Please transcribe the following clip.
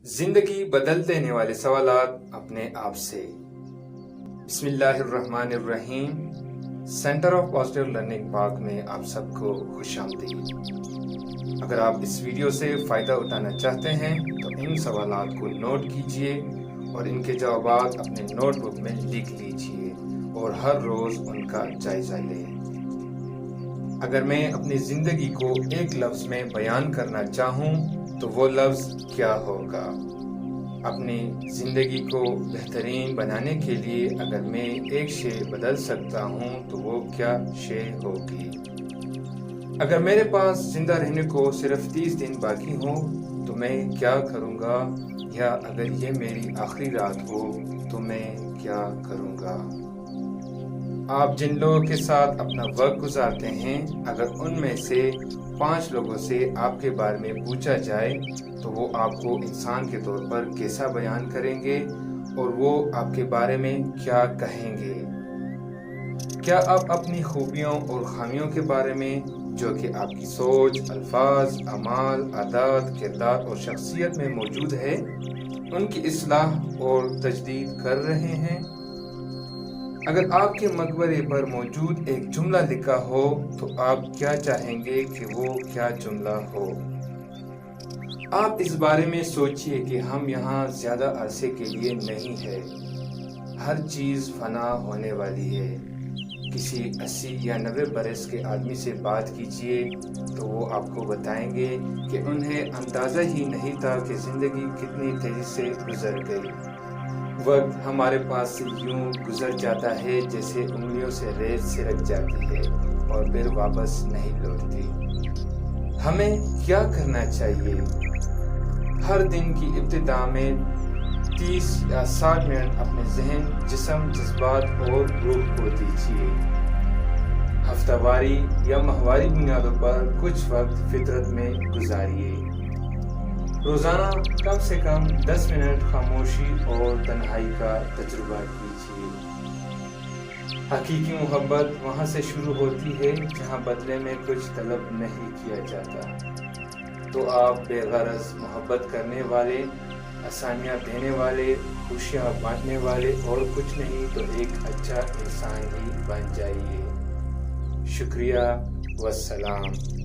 زندگی بدل دینے والے سوالات اپنے آپ سے۔ بسم اللہ الرحمن الرحیم۔ سینٹر آف پازیٹیو لرننگ پاک میں آپ سب کو خوش آمدید۔ اگر آپ اس ویڈیو سے فائدہ اٹھانا چاہتے ہیں تو ان سوالات کو نوٹ کیجئے اور ان کے جوابات اپنے نوٹ بک میں لکھ لیجئے اور ہر روز ان کا جائزہ لیں۔ اگر میں اپنی زندگی کو ایک لفظ میں بیان کرنا چاہوں تو وہ لفظ کیا ہوگا؟ اپنی زندگی کو بہترین بنانے کے لیے اگر میں ایک شے بدل سکتا ہوں تو وہ کیا شے ہوگی؟ اگر میرے پاس زندہ رہنے کو صرف 30 دن باقی ہوں تو میں کیا کروں گا؟ یا اگر یہ میری آخری رات ہو تو میں کیا کروں گا؟ آپ جن لوگوں کے ساتھ اپنا وقت گزارتے ہیں، اگر ان میں سے 5 لوگوں سے آپ کے بارے میں پوچھا جائے تو وہ آپ کو انسان کے طور پر کیسا بیان کریں گے اور وہ آپ کے بارے میں کیا کہیں گے؟ کیا آپ اپنی خوبیوں اور خامیوں کے بارے میں، جو کہ آپ کی سوچ، الفاظ، اعمال، عادات، کردار اور شخصیت میں موجود ہے، ان کی اصلاح اور تجدید کر رہے ہیں؟ اگر آپ کے مقبرے پر موجود ایک جملہ لکھا ہو تو آپ کیا چاہیں گے کہ وہ کیا جملہ ہو؟ آپ اس بارے میں سوچئے کہ ہم یہاں زیادہ عرصے کے لیے نہیں ہیں۔ ہر چیز فنا ہونے والی ہے۔ کسی 80 یا 90 برس کے آدمی سے بات کیجئے تو وہ آپ کو بتائیں گے کہ انہیں اندازہ ہی نہیں تھا کہ زندگی کتنی تیزی سے گزر گئی۔ وقت ہمارے پاس سے یوں گزر جاتا ہے جیسے انگلیوں سے ریت سرک جاتی ہے اور پھر واپس نہیں لوٹتی۔ ہمیں کیا کرنا چاہیے؟ ہر دن کی ابتدا میں 30 یا 60 منٹ اپنے ذہن، جسم، جذبات اور روح کو دیجیے۔ ہفتہ واری یا ماہواری بنیادوں پر کچھ وقت فطرت میں گزاریے۔ روزانہ کم سے کم 10 منٹ خاموشی اور تنہائی کا تجربہ کیجیے۔ حقیقی محبت وہاں سے شروع ہوتی ہے جہاں بدلے میں کچھ طلب نہیں کیا جاتا۔ تو آپ بے غرض محبت کرنے والے، آسانیاں دینے والے، خوشیاں بانٹنے والے اور کچھ نہیں تو ایک اچھا انسان ہی بن جائیے۔ شکریہ والسلام۔